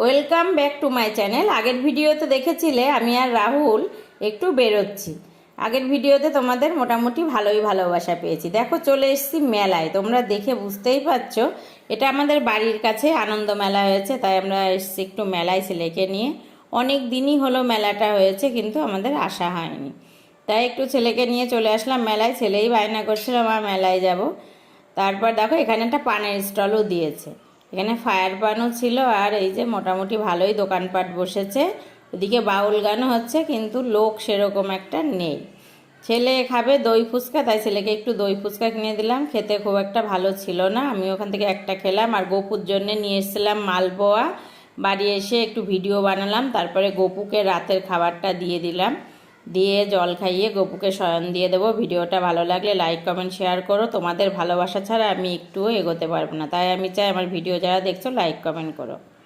Welcome back to my channel. আগের ভিডিওতে দেখেছিলে আমি আর রাহুল একটু বেরোচ্ছি। আগের ভিডিওতে তোমাদের মোটামুটি ভালোই ভালোবাসা পেয়েছি। দেখো চলে এসেছি মেলায়, তোমরা দেখে বুঝতেই পারছো এটা আমাদের বাড়ির কাছে আনন্দ মেলা হয়েছে, তাই আমরা এসেছি একটু মেলায় ছেলেকে নিয়ে। অনেক দিনই হলো মেলাটা হয়েছে কিন্তু আমাদের আসা হয়নি, তাই একটু ছেলেকে নিয়ে চলে আসলাম মেলায়। ছেলেই বায়না করছিল মা মেলায় যাব। তারপর দেখো এখানে একটা পানের স্টলও দিয়েছে, এখানে ফায়ার পানও ছিল, আর এই যে মোটামুটি ভালোই দোকানপাট বসেছে। ওদিকে বাউল গানও হচ্ছে কিন্তু লোক সেরকম একটা নেই। ছেলে খাবে দই ফুচকা, তাই ছেলেকে একটু দই ফুচকা কিনে দিলাম। খেতে খুব একটা ভালো ছিল না, আমি ওখান থেকে একটা খেলাম। আর গপুর জন্য নিয়ে এসেছিলাম মালপোয়া। বাড়ি এসে একটু ভিডিও বানালাম, তারপরে গপুকে রাতের খাবারটা দিয়ে দিলাম, দিয়ে জল খাইয়ে গপুকে শয়ন দিয়ে দেবো। ভিডিওটা ভালো লাগলে লাইক কমেন্ট শেয়ার করো, তোমাদের ভালোবাসা ছাড়া আমি একটুও এগোতে পারবো না, তাই আমি চাই আমার ভিডিও যারা দেখছো লাইক কমেন্ট করো।